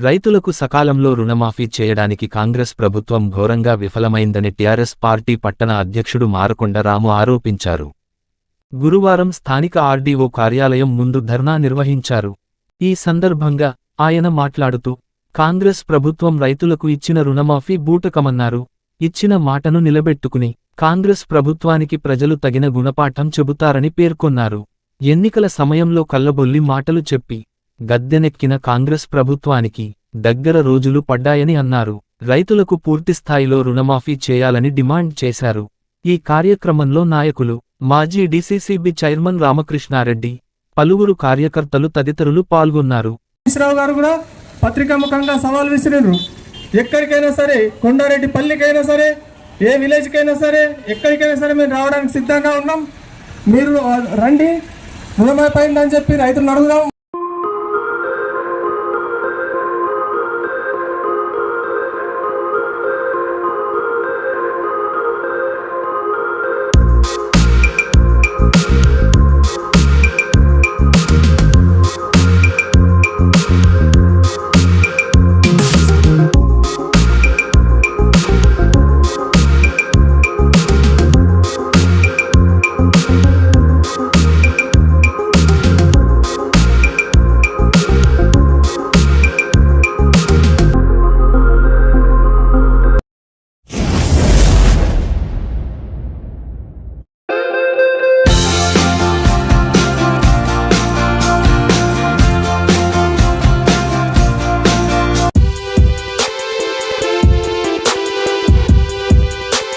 రైతులకు సకాలంలో రుణమాఫీ చేయడానికి కాంగ్రెస్ ప్రభుత్వం ఘోరంగా విఫలమైందని టీఆర్ఎస్ పార్టీ పట్టణ అధ్యక్షుడు మారకొండ రాము ఆరోపించారు. గురువారం స్థానిక ఆర్డీఓ కార్యాలయం ముందు ధర్నా నిర్వహించారు. ఈ సందర్భంగా ఆయన మాట్లాడుతూ, కాంగ్రెస్ ప్రభుత్వం రైతులకు ఇచ్చిన రుణమాఫీ బూటకమన్నారు. ఇచ్చిన మాటను నిలబెట్టుకుని కాంగ్రెస్ ప్రభుత్వానికి ప్రజలు తగిన గుణపాఠం చెబుతారని పేర్కొన్నారు. ఎన్నికల సమయంలో కల్లబొల్లి మాటలు చెప్పి గద్దెనెక్కిన కాంగ్రెస్ ప్రభుత్వానికి దగ్గర రోజులు పడ్డాయని అన్నారు. రైతులకు పూర్తిస్థాయిలో రుణమాఫీ చేయాలని డిమాండ్ చేశారు. ఈ కార్యక్రమంలో నాయకులు, మాజీ డీసీసీబీ చైర్మన్ రామకృష్ణారెడ్డి, పలువురు కార్యకర్తలు తదితరులు పాల్గొన్నారు. గారు కూడా పత్రికాముఖంగా సవాల్ విసిరిరు. ఎక్కడికైనా సరే, కొండారెడ్డి పల్లికైనా సరే, ఏ విలేజ్కైనా సరే, ఎక్కడికైనా సరే మేము రావడానికి సిద్ధంగా ఉన్నాం. మీరు రండి, రుణమైపోయిందని చెప్పి రైతులను అడుగుదాం.